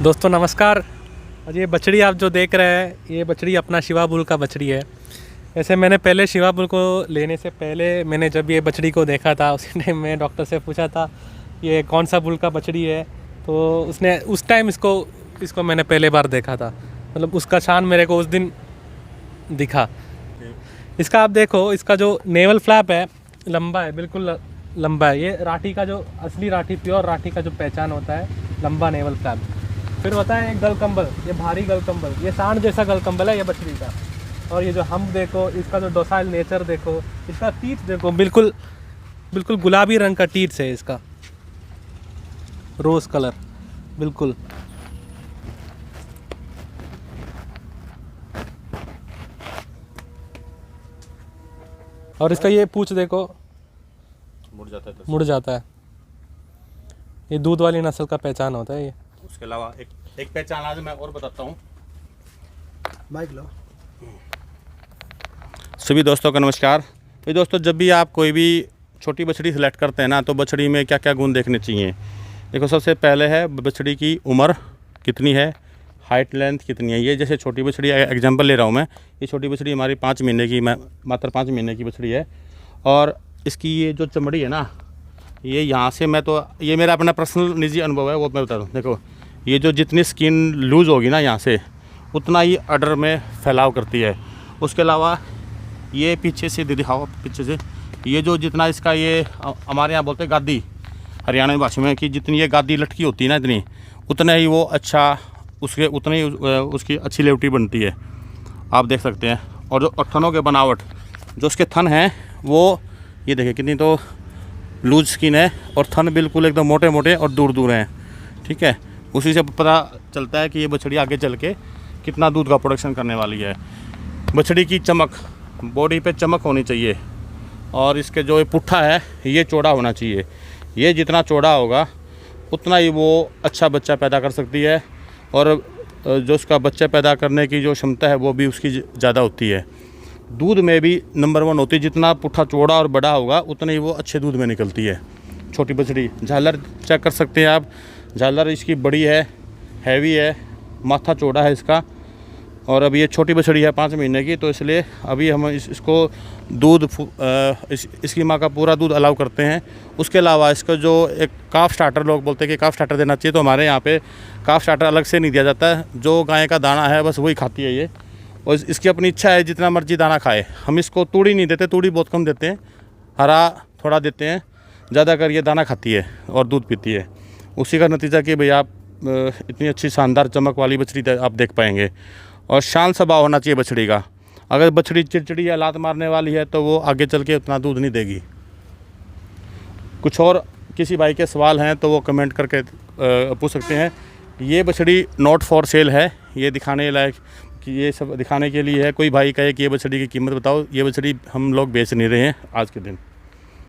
दोस्तों नमस्कार। और ये बछड़ी आप जो देख रहे हैं ये बछड़ी अपना शिवा बुल का बछड़ी है। वैसे मैंने पहले शिवा बुल को लेने से पहले मैंने जब ये बछड़ी को देखा था उसी टाइम मैं डॉक्टर से पूछा था ये कौन सा बुल का बछड़ी है, तो उसने उस टाइम इसको मैंने पहले बार देखा था। मतलब उसका शान मेरे को उस दिन दिखा। इसका आप देखो, इसका जो नेवल फ्लैप है लंबा है, बिल्कुल लंबा है। ये राठी का जो असली राठी, प्योर राठी का जो पहचान होता है, लंबा नेवल फ्लैप। फिर होता है एक गलकंबल, ये भारी गलकंबल, ये सांड जैसा गलकंबल है ये बछड़ी का। और ये जो हम देखो, इसका जो डोसाइल नेचर देखो, इसका टीथ देखो, बिल्कुल बिल्कुल गुलाबी रंग का टीथ है इसका, रोज कलर बिल्कुल। और इसका ये पूंछ देखो, मुड़ जाता है। ये दूध वाली नस्ल का पहचान होता है ये। उसके अलावा एक पहचान आज मैं और बताता हूँ। माइक लो। सभी दोस्तों का नमस्कार। तो दोस्तों, जब भी आप कोई भी छोटी बछड़ी सेलेक्ट करते हैं ना, तो बछड़ी में क्या क्या गुण देखने चाहिए। देखो, सबसे पहले है बछड़ी की उम्र कितनी है, हाइट लेंथ कितनी है। ये जैसे छोटी बछड़ी एग्जांपल ले रहा हूँ मैं, ये छोटी बछड़ी हमारी 5 महीने की, मात्र 5 महीने की बछड़ी है। और इसकी ये जो चमड़ी है ना, ये यहाँ से ये मेरा अपना पर्सनल निजी अनुभव है, वो मैं बता दूँ। देखो, ये जो जितनी स्किन लूज़ होगी ना यहाँ से, उतना ही अडर में फैलाव करती है। उसके अलावा ये पीछे से दिखाओ, पीछे से ये जो जितना इसका, ये हमारे यहाँ बोलते हैं गादी, हरियाणवी भाषा में, कि जितनी ये गादी लटकी होती है ना, इतनी उतना ही वो अच्छा उतनी उसकी अच्छी लेवटी बनती है, आप देख सकते हैं। और जो थनों के बनावट, जो उसके थन हैं वो ये देखिए कितनी तो लूज स्किन है, और थन बिल्कुल एकदम मोटे मोटे और दूर दूर हैं। ठीक है, उसी से पता चलता है कि ये बछड़ी आगे चल के कितना दूध का प्रोडक्शन करने वाली है। बछड़ी की चमक, बॉडी पे चमक होनी चाहिए। और इसके जो ये पुट्ठा है ये चौड़ा होना चाहिए। ये जितना चौड़ा होगा उतना ही वो अच्छा बच्चा पैदा कर सकती है, और जो उसका बच्चा पैदा करने की जो क्षमता है वो भी उसकी ज़्यादा होती है। दूध में भी नंबर 1 होती है। जितना पुट्ठा चौड़ा और बड़ा होगा उतना ही वो अच्छे दूध में निकलती है छोटी बछड़ी। झालर चेक कर सकते हैं आप, झालर इसकी बड़ी है, हैवी है, माथा चौड़ा है इसका। और अब ये छोटी बछड़ी है 5 महीने की, तो इसलिए अभी हम इसको दूध इसकी माँ का पूरा दूध अलाउ करते हैं। उसके अलावा इसका जो एक काफ स्टार्टर, लोग बोलते हैं कि काफ स्टार्टर देना चाहिए, तो हमारे यहाँ पे काफ स्टार्टर अलग से नहीं दिया जाता है। जो गाय का दाना है बस वही खाती है ये, और इसकी अपनी इच्छा है जितना मर्जी दाना खाए। हम इसको तूड़ी नहीं देते, तूड़ी बहुत कम देते हैं, हरा थोड़ा देते हैं। ज़्यादातर ये दाना खाती है और दूध पीती है। उसी का नतीजा कि भाई आप इतनी अच्छी शानदार चमक वाली बछड़ी आप देख पाएंगे। और शांत स्वभाव होना चाहिए बछड़ी का। अगर बछड़ी चिड़चिड़ी या लात मारने वाली है तो वो आगे चल के उतना दूध नहीं देगी। कुछ और किसी भाई के सवाल हैं तो वो कमेंट करके पूछ सकते हैं। ये बछड़ी नॉट फॉर सेल है, ये दिखाने लायक, कि ये सब दिखाने के लिए है। कोई भाई कहे कि ये बछड़ी की कीमत बताओ, ये बछड़ी हम लोग बेच नहीं रहे हैं आज के दिन।